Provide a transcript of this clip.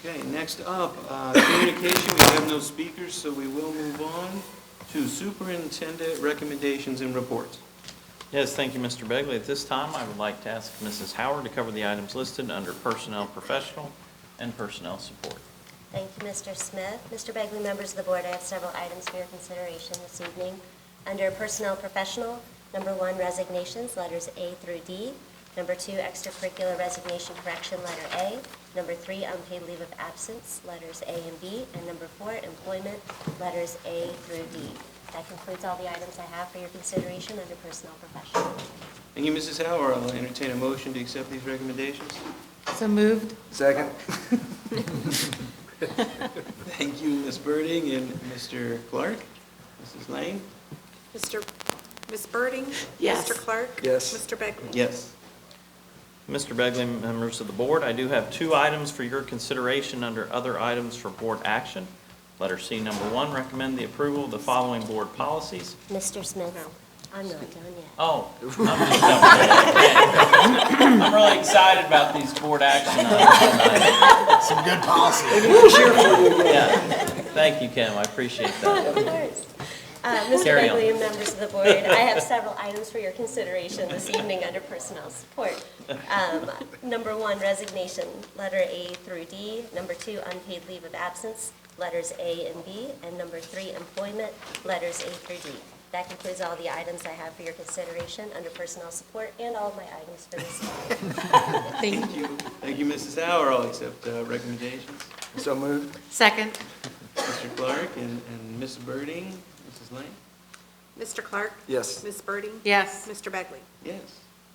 Okay, next up, communication. We have no speakers, so we will move on to superintendent recommendations and reports. Yes, thank you, Mr. Begley. At this time, I would like to ask Mrs. Howard to cover the items listed under Personnel Professional and Personnel Support. Thank you, Mr. Smith. Mr. Begley, members of the board, I have several items for your consideration this evening. Under Personnel Professional, number 1, resignations, letters A through D. Number 2, extracurricular resignation correction, letter A. Number 3, unpaid leave of absence, letters A and B. And number 4, employment, letters A through D. That concludes all the items I have for your consideration under Personnel Professional. Thank you, Mrs. Howard. I'll entertain a motion to accept these recommendations. So moved. Second. Thank you, Ms. Birding and Mr. Clark. Mrs. Lane? Ms. Birding? Yes. Mr. Clark? Yes. Mr. Begley? Yes. Mr. Begley, members of the board, I do have 2 items for your consideration under other items for board action. Letter C, number 1, recommend the approval of the following board policies. Mr. Smith, I'm not done yet. Oh, I'm just jumping. I'm really excited about these board action items. Some good policy. Yeah. Thank you, Kim. I appreciate that. Of course. Mr. Carry on. Begley and members of the board, I have several items for your consideration this evening under personnel support. Number 1, resignation, letter A through D. Number 2, unpaid leave of absence, letters A and B. And number 3, employment, letters A through D. That concludes all the items I have for your consideration under personnel support and all of my items for this evening. Thank you. Thank you, Mrs. Howard. I'll accept recommendations. So moved. Second. Mr. Clark and Ms. Birding. Mrs. Lane? Mr. Clark? Yes. Ms. Birding? Yes. Mr. Begley? Yes.